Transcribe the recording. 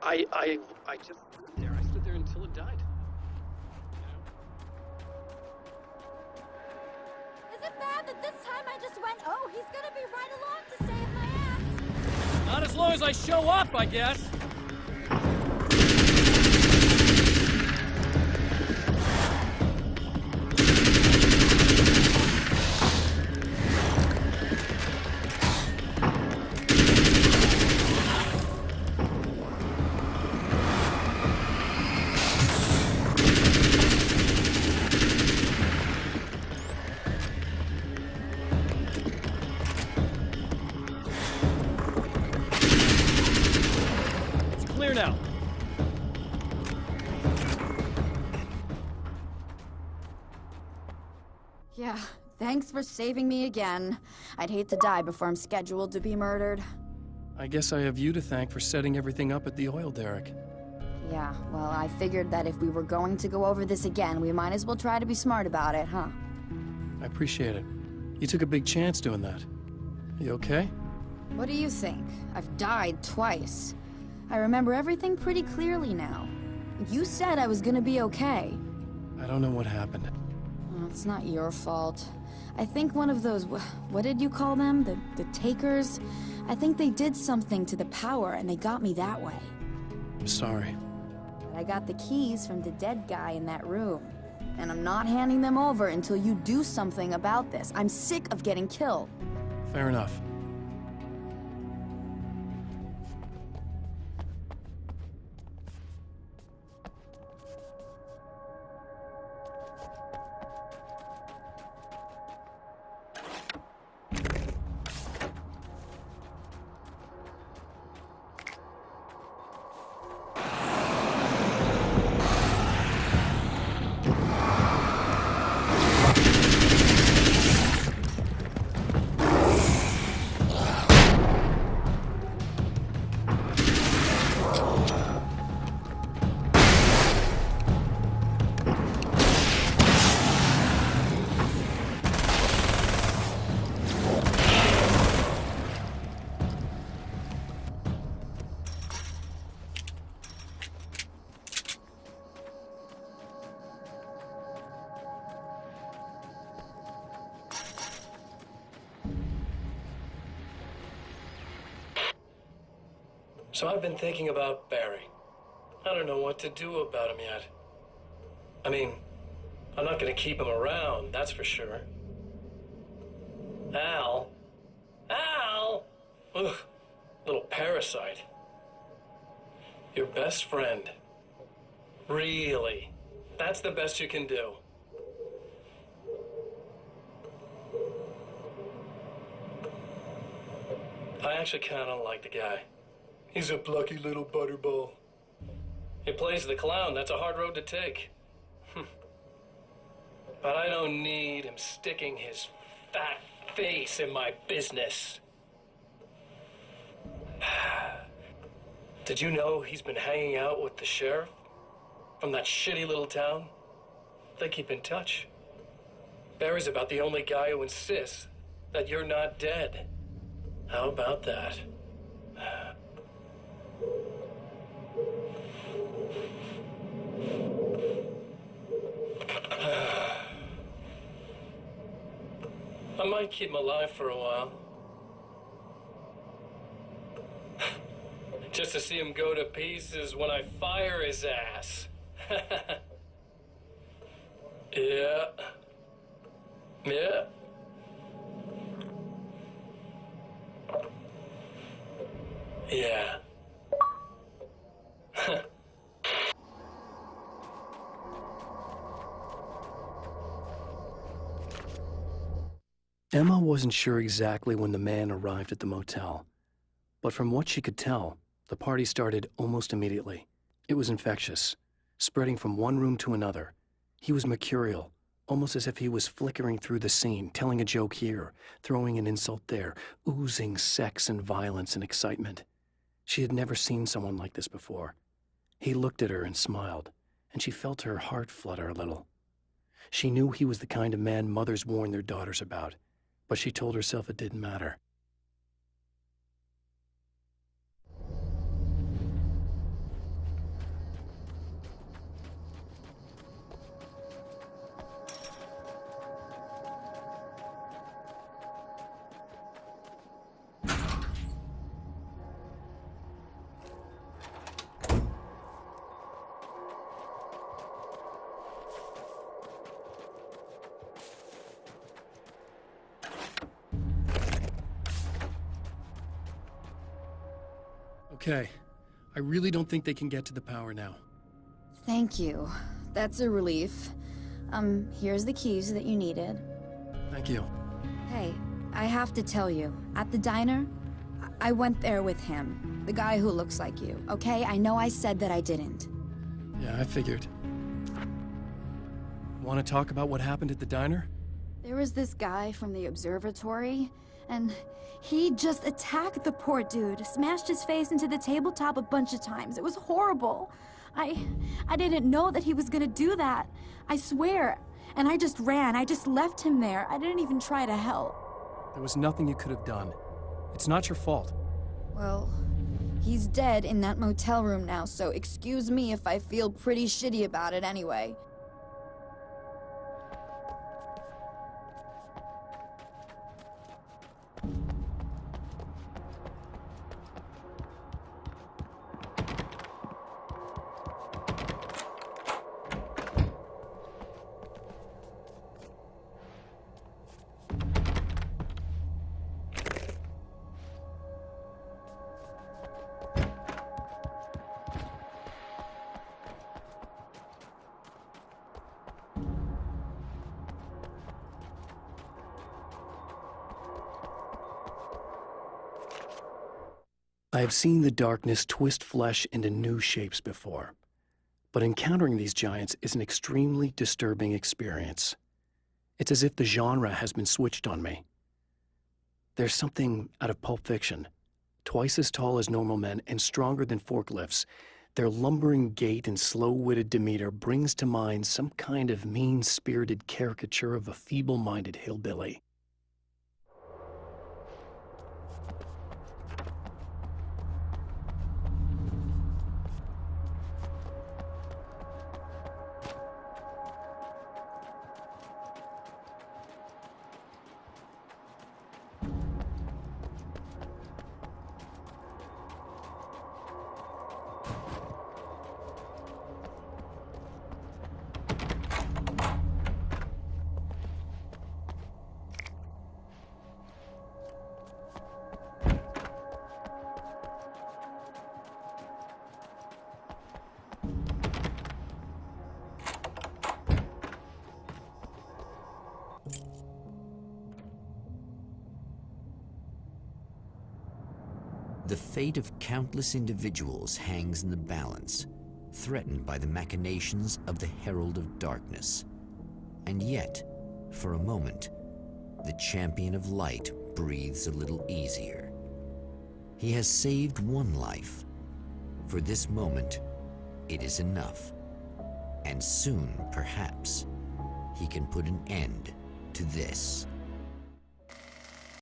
I just stood there. I stood there until it died. Is it bad that this time I just went, oh, he's gonna be right along to save my ass? Not as long as I show up, I guess. Now. Yeah, thanks for saving me again. I'd hate to die before I'm scheduled to be murdered. I guess I have you to thank for setting everything up at the oil derrick. Yeah, well, I figured that if we were going to go over this again, we might as well try to be smart about it, huh? I appreciate it. You took a big chance doing that. You okay? What do you think? I've died twice. I remember everything pretty clearly now. You said I was gonna be okay. I don't know what happened. Well, it's not your fault. I think one of those, what did you call them? The takers? I think they did something to the power and they got me that way. I'm sorry. But I got the keys from the dead guy in that room. And I'm not handing them over until you do something about this. I'm sick of getting killed. Fair enough. So I've been thinking about Barry. I don't know what to do about him yet. I mean, I'm not gonna keep him around, that's for sure. Al? Al! Ugh, little parasite. Your best friend. Really? That's the best you can do? I actually kinda like the guy. He's a plucky little butterball. He plays the clown. That's a hard road to take. But I don't need him sticking his fat face in my business. Did you know he's been hanging out with the sheriff from that shitty little town? They keep in touch. Barry's about the only guy who insists that you're not dead. How about that? I might keep him alive for a while. Just to see him go to pieces when I fire his ass. Yeah. Yeah. Yeah. Emma wasn't sure exactly when the man arrived at the motel, but from what she could tell, the party started almost immediately. It was infectious, spreading from one room to another. He was mercurial, almost as if he was flickering through the scene, telling a joke here, throwing an insult there, oozing sex and violence and excitement. She had never seen someone like this before. He looked at her and smiled, and she felt her heart flutter a little. She knew he was the kind of man mothers warn their daughters about, but she told herself it didn't matter. Okay. I really don't think they can get to the power now. Thank you. That's a relief. Here's the keys that you needed. Thank you. Hey, I have to tell you, at the diner, I went there with him. The guy who looks like you, okay? I know I said that I didn't. Yeah, I figured. Want to talk about what happened at the diner? There was this guy from the observatory, and he just attacked the poor dude, smashed his face into the tabletop a bunch of times. It was horrible. I didn't know that he was gonna do that. I swear. And I just ran. I just left him there. I didn't even try to help. There was nothing you could have done. It's not your fault. Well, he's dead in that motel room now, so excuse me if I feel pretty shitty about it anyway. I have seen the darkness twist flesh into new shapes before, but encountering these giants is an extremely disturbing experience. It's as if the genre has been switched on me. There's something out of Pulp Fiction. Twice as tall as normal men and stronger than forklifts, their lumbering gait and slow-witted demeanor brings to mind some kind of mean-spirited caricature of a feeble-minded hillbilly. The fate of countless individuals hangs in the balance, threatened by the machinations of the Herald of Darkness. And yet, for a moment, the Champion of Light breathes a little easier. He has saved one life. For this moment, it is enough. And soon, perhaps, he can put an end to this.